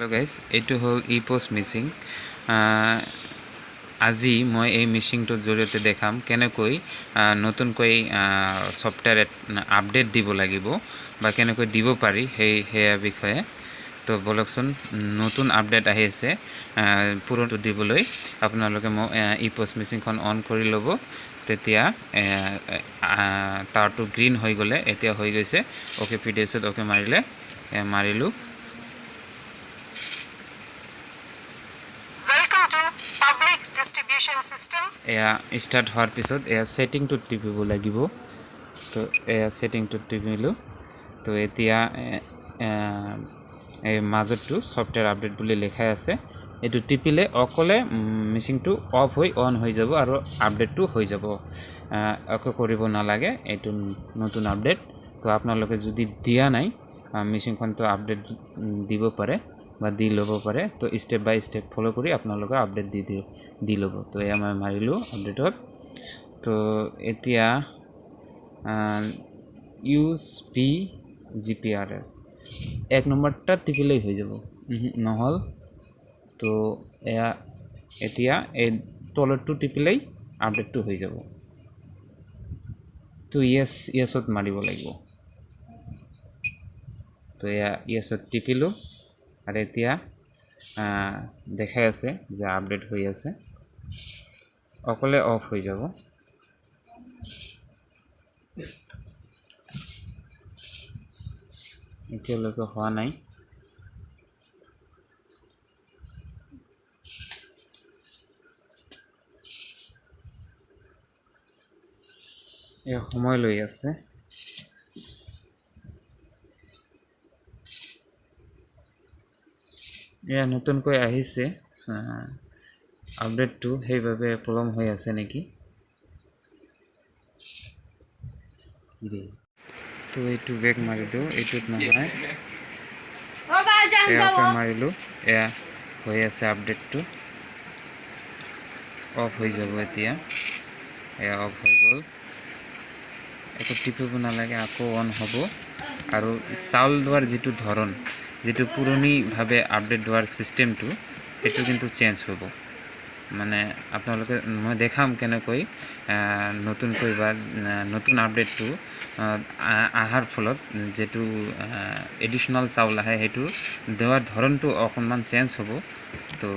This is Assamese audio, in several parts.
Hello guys, এইটো হ'ল epos মিচিং আজি মই এই মিচিংটোৰ জৰিয়তে দেখাম কেনেকৈ নতুনকৈ সফটওয়্যাৰ আপডেট দিব লাগিব বা কেনেকৈ দিব পাৰি সেই বিষয়ে তো বলকচোন নতুন আপডেট আহি আছে পুৰণটো দিবলৈ আপোনালোকে epos মিচিংখন অন কৰি ল'ব তেতিয়া তাৰটো গ্ৰীন হৈ গ'লে এতিয়া হৈ গৈছে ওকে পিডিএছত ওকে মাৰিলো এয়া স্টার্ট হওয়ার পিছত এয়া সেটিং টু টিপিব লাগিব তো এয়া সেটিং টু টিপিলো তো এতিয়া এই মাজতো সফটওয়্যার আপডেট বুলি লেখা আছে এটো টিপিলে অকলে মিচিংটো অফ হৈ অন হৈ যাব আৰু আপডেটটো হৈ যাব একো কৰিব নালাগে এটো নতুন আপডেট তো আপোনালোকে যদি দিয়া নাই মিচিংখনটো আপডেট দিব পাৰে বা দি ল'ব পাৰে তো স্টেপ বাই স্টেপ ফলো কৰি আপোনালোকে আপডেট দি ল'ব তো এয়া মই মাৰিলো আপডেটত তো এতিয়া ইউজ পি জিপিআৰএস এক নম্বৰটা টিপিলেই হৈ যাব নহল তো এয়া এতিয়া এই তলৰটো টিপিলেই আপডেটটো হৈ যাব তো ইয়েছত মাৰিব লাগিব তো এয়া ইয়েছত টিপিলো আর এতিয়া দেখাই আছে যে আপডেট হৈ আছে অকলে অফ হৈ যাব এতিয়ালৈকে হোৱা নাই এয়া সময় লৈ আছে এয়া নতুনকৈ আহিছে আপডেটটো সেইভাবে প্ৰবলেম হৈ আছে নেকি তো এইটো বেক মাৰি দিও এইটোত নহয় এয়া মাৰিলো এয়া হৈ আছে আপডেটটো অফ হৈ যাব এতিয়া এয়া অফ হৈ গ'ল একো টিপিব নালাগে আকৌ অন হ'ব আৰু চাউল দোৱাৰ যেটো ধৰণ যেটো পুৰণিভাৱে আপডেট দোৱাৰ সিস্টেমটো এটো কিন্তু চেঞ্জ হ'ব মানে আপোনালোকে মই দেখাম কেনেকৈ নতুনকৈ বা নতুন আপডেটটো আহাৰ ফলত যেটো এডিশনাল চাউল আহে হেতু দেৱাৰ ধৰণটো অকনমান চেঞ্জ হ'ব তো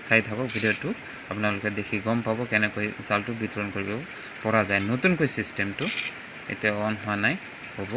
চাই থাকক ভিডিওটো আপোনালোকে দেখি গম পাব কেনেকৈ চাউলটো বিতৰণ কৰিব পৰা যায় নতুনকৈ সিস্টেমটো এটা অন হোৱা নাই হ'ব